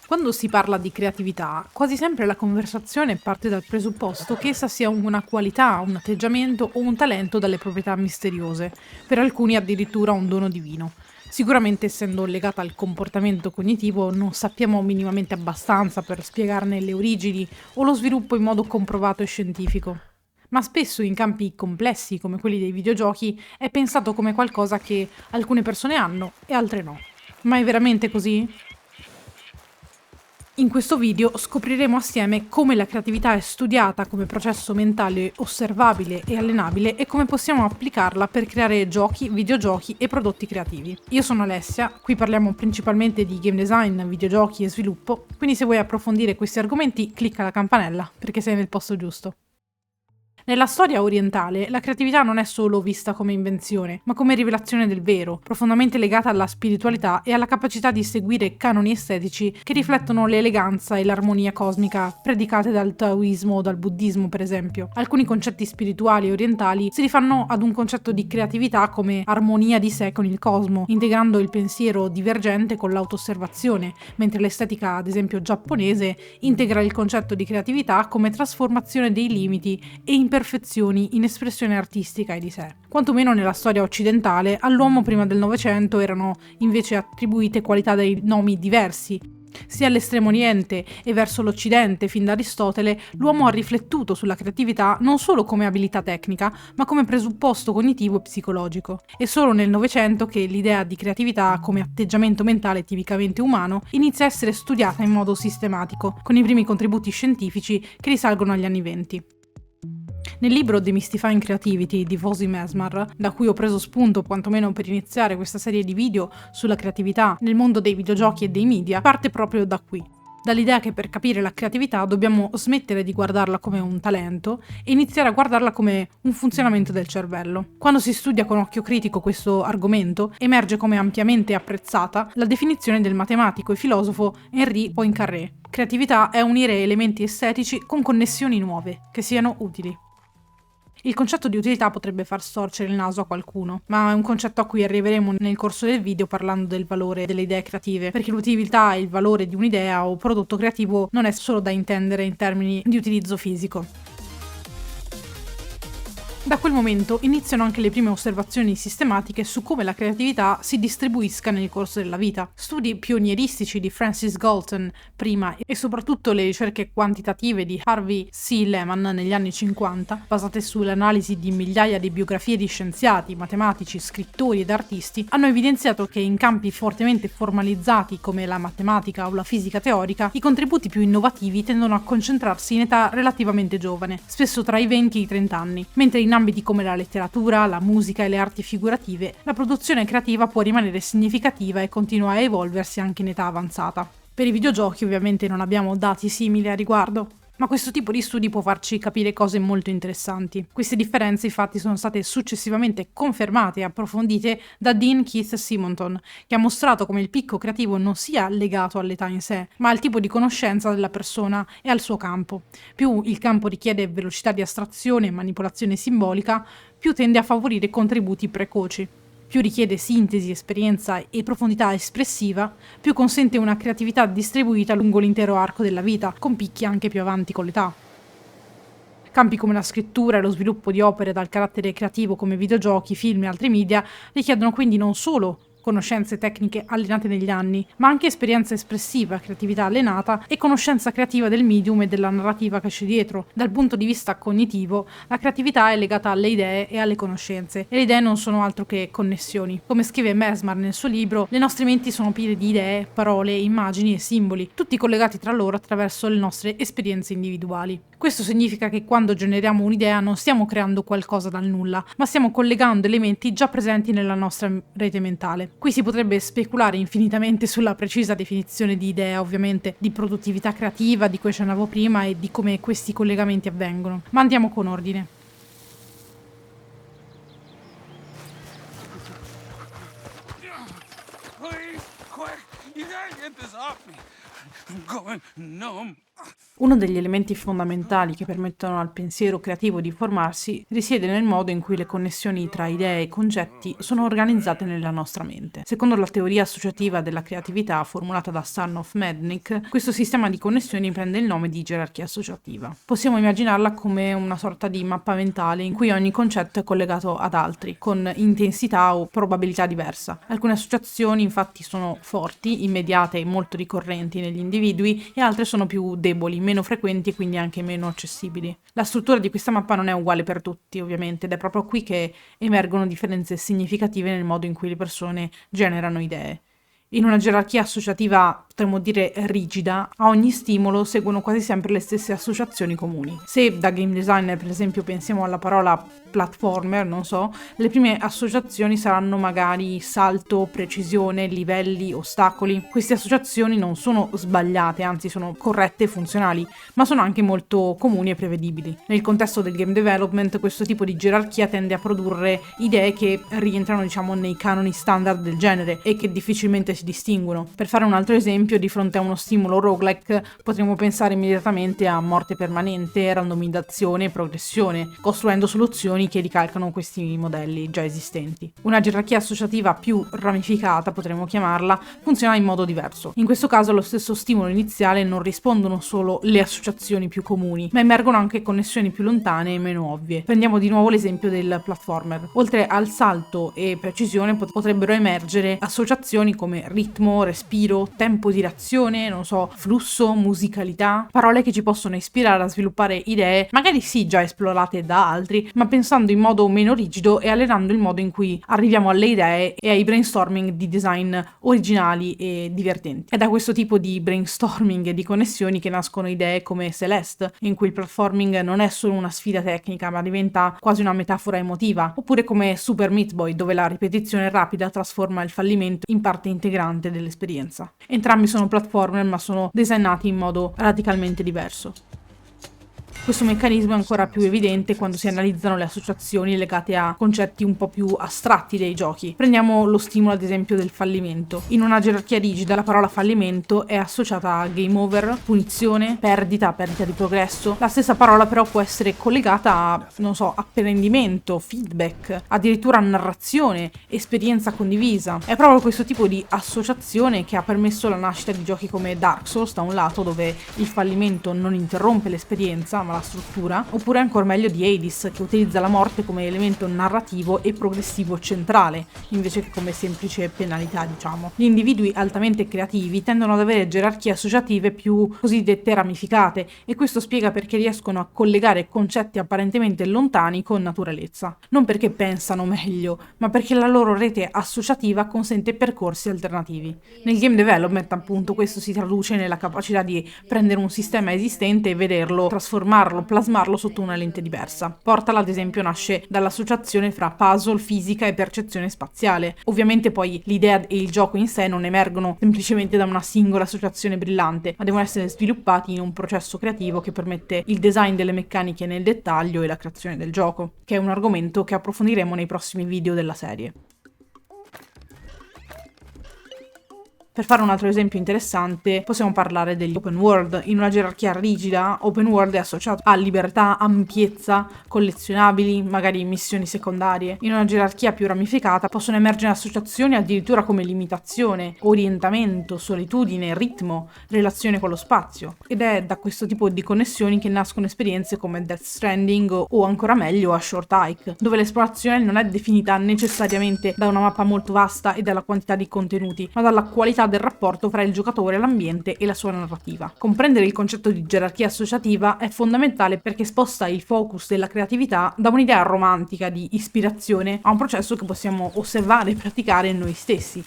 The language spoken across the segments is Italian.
Quando si parla di creatività, quasi sempre la conversazione parte dal presupposto che essa sia una qualità, un atteggiamento o un talento dalle proprietà misteriose, per alcuni addirittura un dono divino. Sicuramente essendo legata al comportamento cognitivo non sappiamo minimamente abbastanza per spiegarne le origini o lo sviluppo in modo comprovato e scientifico. Ma spesso in campi complessi come quelli dei videogiochi è pensato come qualcosa che alcune persone hanno e altre no. Ma è veramente così? In questo video scopriremo assieme come la creatività è studiata come processo mentale osservabile e allenabile e come possiamo applicarla per creare giochi, videogiochi e prodotti creativi. Io sono Alessia, qui parliamo principalmente di game design, videogiochi e sviluppo, quindi se vuoi approfondire questi argomenti clicca la campanella perché sei nel posto giusto. Nella storia orientale, la creatività non è solo vista come invenzione, ma come rivelazione del vero, profondamente legata alla spiritualità e alla capacità di seguire canoni estetici che riflettono l'eleganza e l'armonia cosmica predicate dal taoismo o dal buddismo, per esempio. Alcuni concetti spirituali orientali si rifanno ad un concetto di creatività come armonia di sé con il cosmo, integrando il pensiero divergente con l'autosservazione, mentre l'estetica, ad esempio giapponese, integra il concetto di creatività come trasformazione dei limiti e imperfezioni in espressione artistica e di sé. Quantomeno nella storia occidentale, all'uomo prima del Novecento erano invece attribuite qualità dai nomi diversi. Sia all'estremo oriente e verso l'occidente, fin da Aristotele, l'uomo ha riflettuto sulla creatività non solo come abilità tecnica, ma come presupposto cognitivo e psicologico. È solo nel Novecento che l'idea di creatività come atteggiamento mentale tipicamente umano inizia a essere studiata in modo sistematico, con i primi contributi scientifici che risalgono agli anni '20. Nel libro Demystifying Creativity di Vosi Mesmer, da cui ho preso spunto quantomeno per iniziare questa serie di video sulla creatività nel mondo dei videogiochi e dei media, parte proprio da qui. Dall'idea che per capire la creatività dobbiamo smettere di guardarla come un talento e iniziare a guardarla come un funzionamento del cervello. Quando si studia con occhio critico questo argomento, emerge come ampiamente apprezzata la definizione del matematico e filosofo Henri Poincaré. Creatività è unire elementi estetici con connessioni nuove, che siano utili. Il concetto di utilità potrebbe far storcere il naso a qualcuno, ma è un concetto a cui arriveremo nel corso del video parlando del valore delle idee creative, perché l'utilità e il valore di un'idea o prodotto creativo non è solo da intendere in termini di utilizzo fisico. Da quel momento iniziano anche le prime osservazioni sistematiche su come la creatività si distribuisca nel corso della vita. Studi pionieristici di Francis Galton prima e soprattutto le ricerche quantitative di Harvey C. Lehman negli anni 50, basate sull'analisi di migliaia di biografie di scienziati, matematici, scrittori ed artisti, hanno evidenziato che in campi fortemente formalizzati come la matematica o la fisica teorica, i contributi più innovativi tendono a concentrarsi in età relativamente giovane, spesso tra i 20 e i 30 anni, mentre in ambiti come la letteratura, la musica e le arti figurative, la produzione creativa può rimanere significativa e continua a evolversi anche in età avanzata. Per i videogiochi ovviamente non abbiamo dati simili a riguardo, ma questo tipo di studi può farci capire cose molto interessanti. Queste differenze infatti sono state successivamente confermate e approfondite da Dean Keith Simonton, che ha mostrato come il picco creativo non sia legato all'età in sé, ma al tipo di conoscenza della persona e al suo campo. Più il campo richiede velocità di astrazione e manipolazione simbolica, più tende a favorire contributi precoci. Più richiede sintesi, esperienza e profondità espressiva, più consente una creatività distribuita lungo l'intero arco della vita, con picchi anche più avanti con l'età. Campi come la scrittura e lo sviluppo di opere dal carattere creativo come videogiochi, film e altri media richiedono quindi non solo conoscenze tecniche allenate negli anni, ma anche esperienza espressiva, creatività allenata e conoscenza creativa del medium e della narrativa che c'è dietro. Dal punto di vista cognitivo, la creatività è legata alle idee e alle conoscenze, e le idee non sono altro che connessioni. Come scrive Mesmer nel suo libro, le nostre menti sono piene di idee, parole, immagini e simboli, tutti collegati tra loro attraverso le nostre esperienze individuali. Questo significa che quando generiamo un'idea non stiamo creando qualcosa dal nulla, ma stiamo collegando elementi già presenti nella nostra rete mentale. Qui si potrebbe speculare infinitamente sulla precisa definizione di idea, ovviamente, di produttività creativa, di cui accennavo prima, e di come questi collegamenti avvengono. Ma andiamo con ordine. Please, quick, you gotta get this off me. come no. Uno degli elementi fondamentali che permettono al pensiero creativo di formarsi risiede nel modo in cui le connessioni tra idee e concetti sono organizzate nella nostra mente. Secondo la teoria associativa della creatività formulata da Sarnoff Mednick, questo sistema di connessioni prende il nome di gerarchia associativa. Possiamo immaginarla come una sorta di mappa mentale in cui ogni concetto è collegato ad altri, con intensità o probabilità diversa. Alcune associazioni infatti sono forti, immediate e molto ricorrenti negli individui, e altre sono più deboli, meno frequenti e quindi anche meno accessibili. La struttura di questa mappa non è uguale per tutti, ovviamente, ed è proprio qui che emergono differenze significative nel modo in cui le persone generano idee. In una gerarchia associativa, potremmo dire rigida, a ogni stimolo seguono quasi sempre le stesse associazioni comuni. Se da game designer, per esempio, pensiamo alla parola platformer, non so, le prime associazioni saranno magari salto, precisione, livelli, ostacoli. Queste associazioni non sono sbagliate, anzi sono corrette e funzionali, ma sono anche molto comuni e prevedibili. Nel contesto del game development, questo tipo di gerarchia tende a produrre idee che rientrano, diciamo, nei canoni standard del genere e che difficilmente si distinguono. Per fare un altro esempio, di fronte a uno stimolo roguelike potremmo pensare immediatamente a morte permanente, randomizzazione e progressione, costruendo soluzioni che ricalcano questi modelli già esistenti. Una gerarchia associativa più ramificata, potremmo chiamarla, funziona in modo diverso. In questo caso allo stesso stimolo iniziale non rispondono solo le associazioni più comuni, ma emergono anche connessioni più lontane e meno ovvie. Prendiamo di nuovo l'esempio del platformer. Oltre al salto e precisione potrebbero emergere associazioni come ritmo, respiro, tempo di reazione, non so, flusso, musicalità, parole che ci possono ispirare a sviluppare idee, magari sì già esplorate da altri, ma pensando in modo meno rigido e allenando il modo in cui arriviamo alle idee e ai brainstorming di design originali e divertenti. È da questo tipo di brainstorming e di connessioni che nascono idee come Celeste, in cui il platforming non è solo una sfida tecnica, ma diventa quasi una metafora emotiva, oppure come Super Meat Boy, dove la ripetizione rapida trasforma il fallimento in parte integrante dell'esperienza. Entrambi sono platformer, ma sono designati in modo radicalmente diverso. Questo meccanismo è ancora più evidente quando si analizzano le associazioni legate a concetti un po' più astratti dei giochi. Prendiamo lo stimolo ad esempio del fallimento. In una gerarchia rigida la parola fallimento è associata a game over, punizione, perdita di progresso. La stessa parola però può essere collegata a, non so, apprendimento, feedback, addirittura narrazione, esperienza condivisa. È proprio questo tipo di associazione che ha permesso la nascita di giochi come Dark Souls da un lato, dove il fallimento non interrompe l'esperienza ma la struttura, oppure ancora meglio di Hades, che utilizza la morte come elemento narrativo e progressivo centrale, invece che come semplice penalità, diciamo. Gli individui altamente creativi tendono ad avere gerarchie associative più cosiddette ramificate, e questo spiega perché riescono a collegare concetti apparentemente lontani con naturalezza. Non perché pensano meglio, ma perché la loro rete associativa consente percorsi alternativi. Nel game development, appunto, questo si traduce nella capacità di prendere un sistema esistente e vederlo trasformarlo, plasmarlo sotto una lente diversa. Portal, ad esempio, nasce dall'associazione fra puzzle, fisica e percezione spaziale. Ovviamente poi l'idea e il gioco in sé non emergono semplicemente da una singola associazione brillante, ma devono essere sviluppati in un processo creativo che permette il design delle meccaniche nel dettaglio e la creazione del gioco, che è un argomento che approfondiremo nei prossimi video della serie. Per fare un altro esempio interessante, possiamo parlare degli open world. In una gerarchia rigida, open world è associato a libertà, ampiezza, collezionabili, magari missioni secondarie. In una gerarchia più ramificata possono emergere associazioni addirittura come limitazione, orientamento, solitudine, ritmo, relazione con lo spazio. Ed è da questo tipo di connessioni che nascono esperienze come Death Stranding o ancora meglio A Short Hike, dove l'esplorazione non è definita necessariamente da una mappa molto vasta e dalla quantità di contenuti, ma dalla qualità del rapporto fra il giocatore, l'ambiente e la sua narrativa. Comprendere il concetto di gerarchia associativa è fondamentale perché sposta il focus della creatività da un'idea romantica di ispirazione a un processo che possiamo osservare e praticare noi stessi.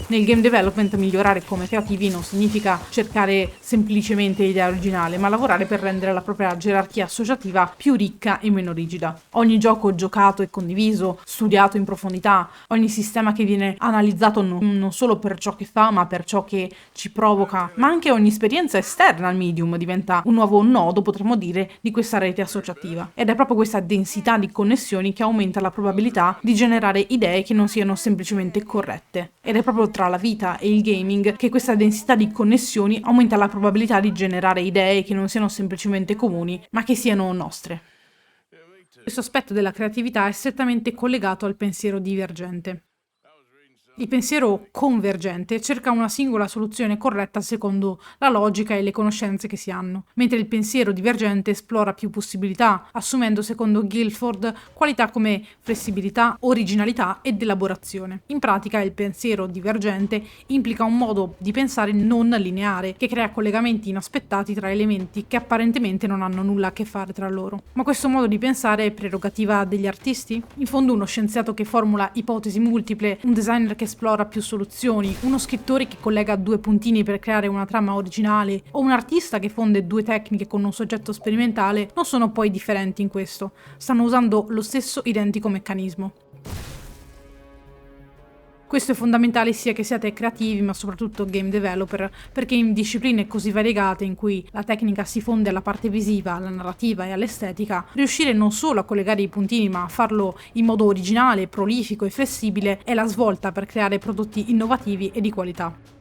Nel game development migliorare come creativi non significa cercare semplicemente l'idea originale, ma lavorare per rendere la propria gerarchia associativa più ricca e meno rigida. Ogni gioco giocato e condiviso, studiato in profondità, ogni sistema che viene analizzato non solo per ciò che fa, ma per ciò che ci provoca, ma anche ogni esperienza esterna al medium diventa un nuovo nodo, potremmo dire, di questa rete associativa. Ed è proprio questa densità di connessioni che aumenta la probabilità di generare idee che non siano semplicemente corrette. Ed è proprio proprio tra la vita e il gaming che questa densità di connessioni aumenta la probabilità di generare idee che non siano semplicemente comuni, ma che siano nostre. Questo aspetto della creatività è strettamente collegato al pensiero divergente. Il pensiero convergente cerca una singola soluzione corretta secondo la logica e le conoscenze che si hanno, mentre il pensiero divergente esplora più possibilità, assumendo secondo Guilford qualità come flessibilità, originalità ed elaborazione. In pratica il pensiero divergente implica un modo di pensare non lineare, che crea collegamenti inaspettati tra elementi che apparentemente non hanno nulla a che fare tra loro. Ma questo modo di pensare è prerogativa degli artisti? In fondo uno scienziato che formula ipotesi multiple, un designer che esplora più soluzioni, uno scrittore che collega due puntini per creare una trama originale o un artista che fonde due tecniche con un soggetto sperimentale non sono poi differenti in questo, stanno usando lo stesso identico meccanismo. Questo è fondamentale sia che siate creativi, ma soprattutto game developer, perché in discipline così variegate in cui la tecnica si fonde alla parte visiva, alla narrativa e all'estetica, riuscire non solo a collegare i puntini, ma a farlo in modo originale, prolifico e flessibile è la svolta per creare prodotti innovativi e di qualità.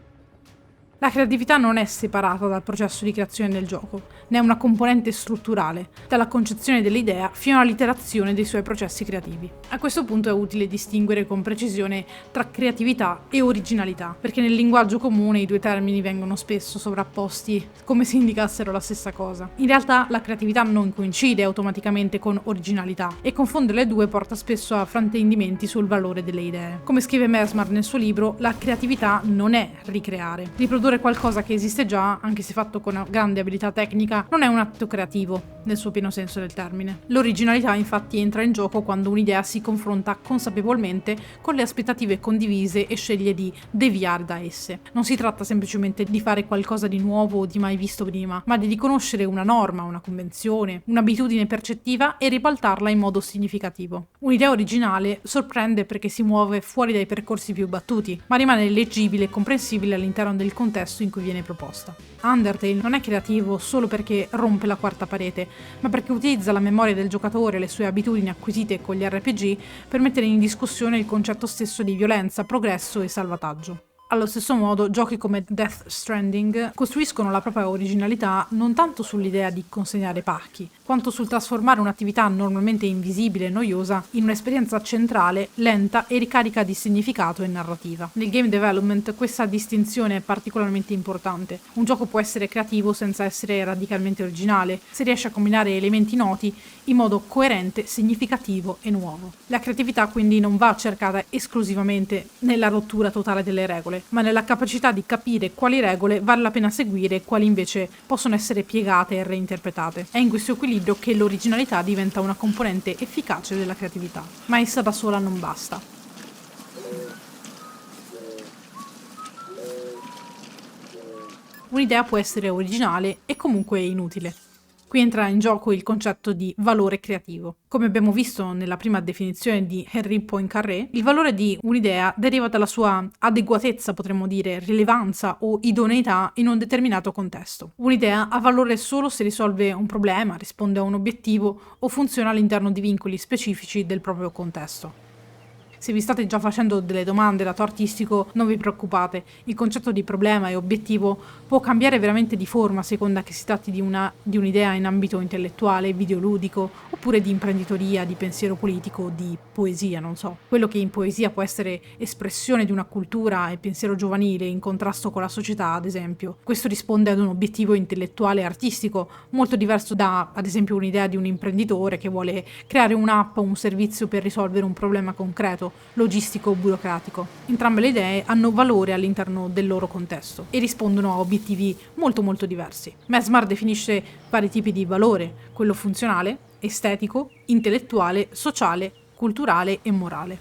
La creatività non è separata dal processo di creazione del gioco, ne è una componente strutturale, dalla concezione dell'idea fino all'iterazione dei suoi processi creativi. A questo punto è utile distinguere con precisione tra creatività e originalità, perché nel linguaggio comune i due termini vengono spesso sovrapposti come se indicassero la stessa cosa. In realtà la creatività non coincide automaticamente con originalità e confondere le due porta spesso a fraintendimenti sul valore delle idee. Come scrive Mesmer nel suo libro, la creatività non è ricreare. Riprodurre qualcosa che esiste già, anche se fatto con una grande abilità tecnica, non è un atto creativo nel suo pieno senso del termine. L'originalità infatti entra in gioco quando un'idea si confronta consapevolmente con le aspettative condivise e sceglie di deviare da esse. Non si tratta semplicemente di fare qualcosa di nuovo o di mai visto prima, ma di riconoscere una norma, una convenzione, un'abitudine percettiva e ribaltarla in modo significativo. Un'idea originale sorprende perché si muove fuori dai percorsi più battuti, ma rimane leggibile e comprensibile all'interno del contesto in cui viene proposta. Undertale non è creativo solo perché rompe la quarta parete, ma perché utilizza la memoria del giocatore e le sue abitudini acquisite con gli RPG per mettere in discussione il concetto stesso di violenza, progresso e salvataggio. Allo stesso modo, giochi come Death Stranding costruiscono la propria originalità non tanto sull'idea di consegnare pacchi, quanto sul trasformare un'attività normalmente invisibile e noiosa in un'esperienza centrale, lenta e ricarica di significato e narrativa. Nel game development questa distinzione è particolarmente importante. Un gioco può essere creativo senza essere radicalmente originale, se riesce a combinare elementi noti in modo coerente, significativo e nuovo. La creatività quindi non va cercata esclusivamente nella rottura totale delle regole, ma nella capacità di capire quali regole vale la pena seguire e quali invece possono essere piegate e reinterpretate. È in questo equilibrio che l'originalità diventa una componente efficace della creatività, ma essa da sola non basta. Un'idea può essere originale e comunque inutile. Qui entra in gioco il concetto di valore creativo. Come abbiamo visto nella prima definizione di Henry Poincaré, il valore di un'idea deriva dalla sua adeguatezza, potremmo dire, rilevanza o idoneità in un determinato contesto. Un'idea ha valore solo se risolve un problema, risponde a un obiettivo o funziona all'interno di vincoli specifici del proprio contesto. Se vi state già facendo delle domande lato artistico, non vi preoccupate, il concetto di problema e obiettivo può cambiare veramente di forma a seconda che si tratti di un'idea in ambito intellettuale, videoludico, oppure di imprenditoria, di pensiero politico, di poesia, non so. Quello che in poesia può essere espressione di una cultura e pensiero giovanile in contrasto con la società, ad esempio. Questo risponde ad un obiettivo intellettuale e artistico, molto diverso da, ad esempio, un'idea di un imprenditore che vuole creare un'app o un servizio per risolvere un problema concreto, logistico o burocratico. Entrambe le idee hanno valore all'interno del loro contesto e rispondono a obiettivi molto diversi. Mesmer definisce vari tipi di valore: quello funzionale, estetico, intellettuale, sociale, culturale e morale.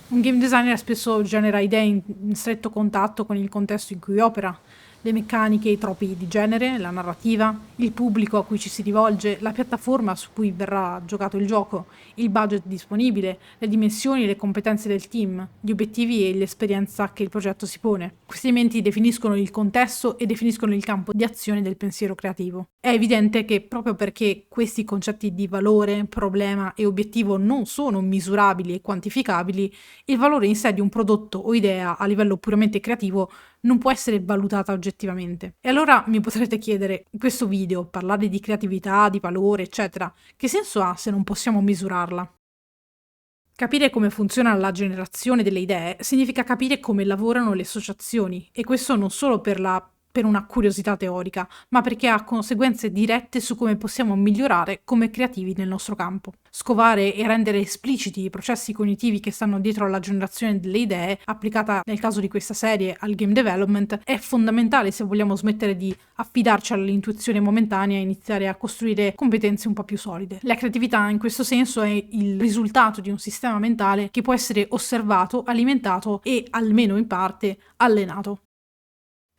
Un game designer spesso genera idee in stretto contatto con il contesto in cui opera. Le meccaniche, i troppi di genere, la narrativa, il pubblico a cui ci si rivolge, la piattaforma su cui verrà giocato il gioco, il budget disponibile, le dimensioni e le competenze del team, gli obiettivi e l'esperienza che il progetto si pone. Questi elementi definiscono il contesto e definiscono il campo di azione del pensiero creativo. È evidente che proprio perché questi concetti di valore, problema e obiettivo non sono misurabili e quantificabili, il valore in sé di un prodotto o idea a livello puramente creativo non può essere valutata oggettivamente. E allora mi potrete chiedere, in questo video, parlare di creatività, di valore, eccetera, che senso ha se non possiamo misurarla? Capire come funziona la generazione delle idee significa capire come lavorano le associazioni, e questo non solo per una curiosità teorica, ma perché ha conseguenze dirette su come possiamo migliorare come creativi nel nostro campo. Scovare e rendere espliciti i processi cognitivi che stanno dietro alla generazione delle idee, applicata nel caso di questa serie al game development, è fondamentale se vogliamo smettere di affidarci all'intuizione momentanea e iniziare a costruire competenze un po' più solide. La creatività in questo senso è il risultato di un sistema mentale che può essere osservato, alimentato e, almeno in parte, allenato.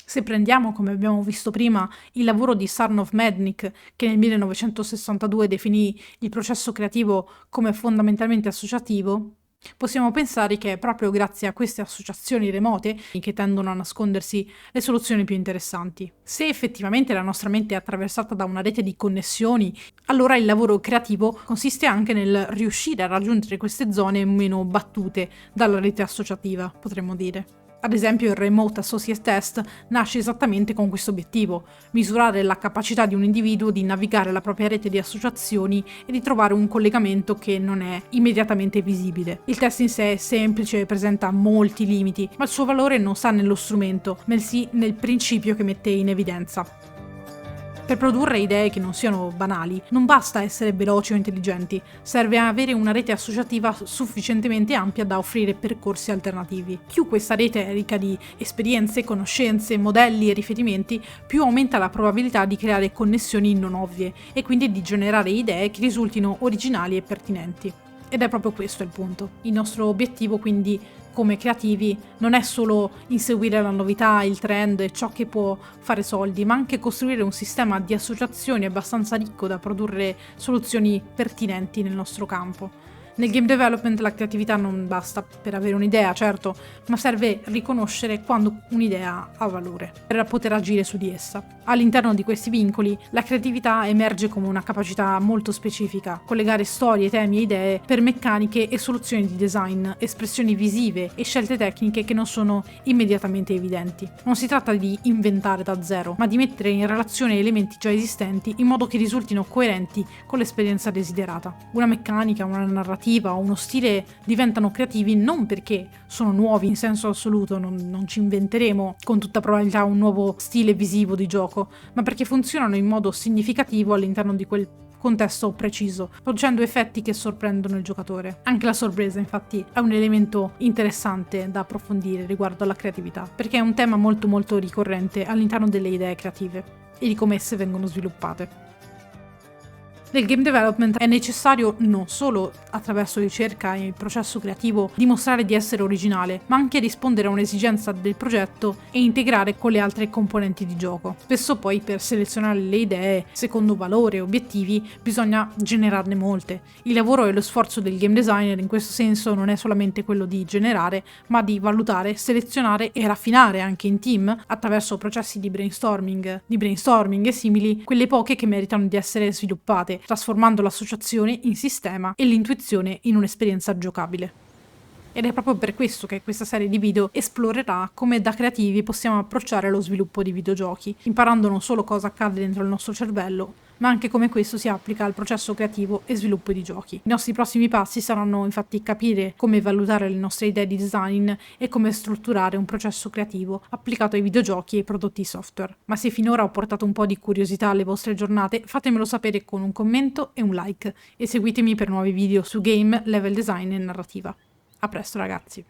Se prendiamo, come abbiamo visto prima, il lavoro di Sarnov Mednick, che nel 1962 definì il processo creativo come fondamentalmente associativo, possiamo pensare che è proprio grazie a queste associazioni remote che tendono a nascondersi le soluzioni più interessanti. Se effettivamente la nostra mente è attraversata da una rete di connessioni, allora il lavoro creativo consiste anche nel riuscire a raggiungere queste zone meno battute dalla rete associativa, potremmo dire. Ad esempio, il Remote Associate Test nasce esattamente con questo obiettivo: misurare la capacità di un individuo di navigare la propria rete di associazioni e di trovare un collegamento che non è immediatamente visibile. Il test in sé è semplice e presenta molti limiti, ma il suo valore non sta nello strumento, bensì nel principio che mette in evidenza. Per produrre idee che non siano banali, non basta essere veloci o intelligenti, serve avere una rete associativa sufficientemente ampia da offrire percorsi alternativi. Più questa rete è ricca di esperienze, conoscenze, modelli e riferimenti, più aumenta la probabilità di creare connessioni non ovvie e quindi di generare idee che risultino originali e pertinenti. Ed è proprio questo il punto. Il nostro obiettivo, quindi, come creativi, non è solo inseguire la novità, il trend e ciò che può fare soldi, ma anche costruire un sistema di associazioni abbastanza ricco da produrre soluzioni pertinenti nel nostro campo. Nel game development la creatività non basta per avere un'idea, certo, ma serve riconoscere quando un'idea ha valore, per poter agire su di essa. All'interno di questi vincoli, la creatività emerge come una capacità molto specifica: collegare storie, temi e idee per meccaniche e soluzioni di design, espressioni visive e scelte tecniche che non sono immediatamente evidenti. Non si tratta di inventare da zero, ma di mettere in relazione elementi già esistenti in modo che risultino coerenti con l'esperienza desiderata. Una meccanica, una narrativa o uno stile diventano creativi non perché sono nuovi in senso assoluto, non ci inventeremo con tutta probabilità un nuovo stile visivo di gioco, ma perché funzionano in modo significativo all'interno di quel contesto preciso, producendo effetti che sorprendono il giocatore. Anche la sorpresa, infatti, è un elemento interessante da approfondire riguardo alla creatività, perché è un tema molto molto ricorrente all'interno delle idee creative e di come esse vengono sviluppate. Nel game development è necessario non solo attraverso ricerca e il processo creativo dimostrare di essere originale, ma anche rispondere a un'esigenza del progetto e integrare con le altre componenti di gioco. Spesso poi per selezionare le idee secondo valori e obiettivi bisogna generarne molte. Il lavoro e lo sforzo del game designer in questo senso non è solamente quello di generare, ma di valutare, selezionare e raffinare anche in team, attraverso processi di brainstorming e simili, quelle poche che meritano di essere sviluppate, trasformando l'associazione in sistema e l'intuizione in un'esperienza giocabile. Ed è proprio per questo che questa serie di video esplorerà come da creativi possiamo approcciare lo sviluppo di videogiochi, imparando non solo cosa accade dentro il nostro cervello, ma anche come questo si applica al processo creativo e sviluppo di giochi. I nostri prossimi passi saranno infatti capire come valutare le nostre idee di design e come strutturare un processo creativo applicato ai videogiochi e ai prodotti software. Ma se finora ho portato un po' di curiosità alle vostre giornate, fatemelo sapere con un commento e un like, e seguitemi per nuovi video su game, level design e narrativa. A presto ragazzi!